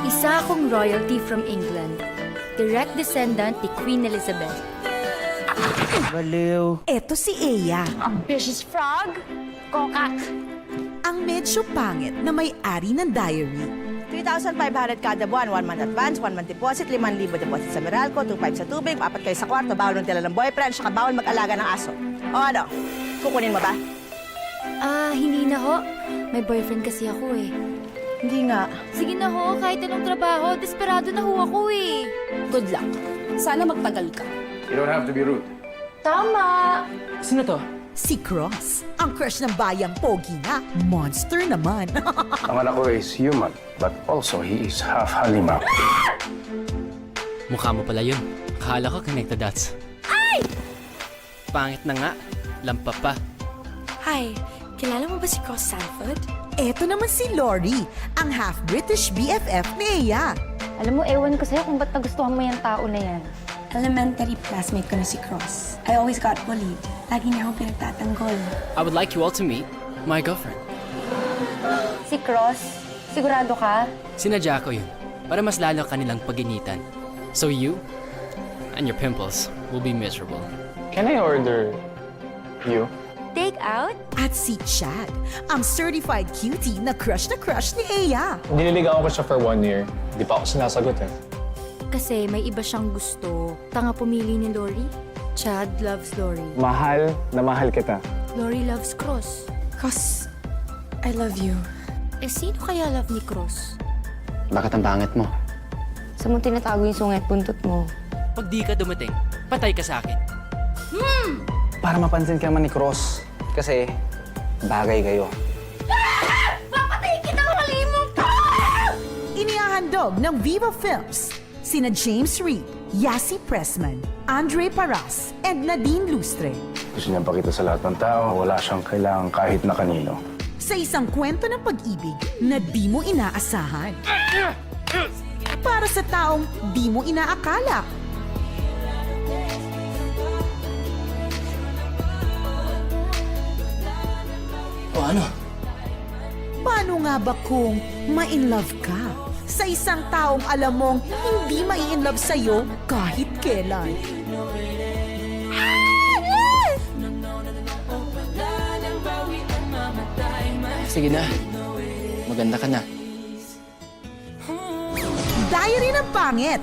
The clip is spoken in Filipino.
Isa akong royalty from England. Direct descendant ni Queen Elizabeth. Baliw. Eto si Eya, Ambitious frog, kokak. ang medyo pangit na may-ari ng diary. 3,500 kada buwan, 1 month advance, 1 month deposit, 5,000 deposit sa Meralco, 2,500 sa tubig, 4 kayo sa kwarto, bawal ng tila ng boyfriend, saka bawal mag-alaga ng aso. O ano, kukunin mo ba? Hindi na ho. May boyfriend kasi ako eh. Hindi nga. Sige na ho, kahit anong trabaho, desperado na ho ako eh. Good luck. Sana magtagal ka. You don't have to be rude. Tama! Sino to? Si Cross, ang crush ng bayang pogi na, monster naman. Ang anak ko is human, but also he is half halimaw. Mukha mo pala yun. Akala ko connect the dots. Ay! Pangit na nga. Lampa pa. Hi, kilala mo ba si Cross Sanford? Eto naman si Lori, ang half-British BFF ni Eya. Alam mo, ewan ko sa'yo kung ba't nagustuhan mo yung tao na yan. Elementary classmate ko na si Cross. I always got bullied. Lagi niya akong pinagtatanggol. I would like you all to meet my girlfriend. Si Cross, sigurado ka? Sinadya ko yun para mas lalo kanilang paginitan. So you and your pimples will be miserable. Can I order you? Take out? At si Chad, ang certified cutie na crush ni Eya. Nililigawan ko siya for 1 year. Di pa ako sinasagot eh. Kasi may iba siyang gusto. Tanga pumili ni Lori. Chad loves Lori. Mahal na mahal kita. Lori loves Cross. Cross, I love you. Eh, sino kaya love ni Cross? Bakit ang pangit mo? Sa mong tinatago yung sungay at buntot mo. Pag di ka dumating, patay ka sa akin. Para mapansin ka man ni Cross. Kasi bagay kayo. Inihahandog ng Viva Films, sina James Reid, Yasi Pressman, Andre Paras, and Nadine Lustre. Gusto niyang pakita sa lahat ng tao, wala siyang kailangan kahit na kanino. Sa isang kwento ng pag-ibig na di mo inaasahan. Para sa taong di mo inaakala. O ano? Paano nga ba kung ma-inlove ka sa isang taong alam mong hindi mai-inlove sa'yo kahit kailan? Sige na. Maganda ka na. Diary ng Pangit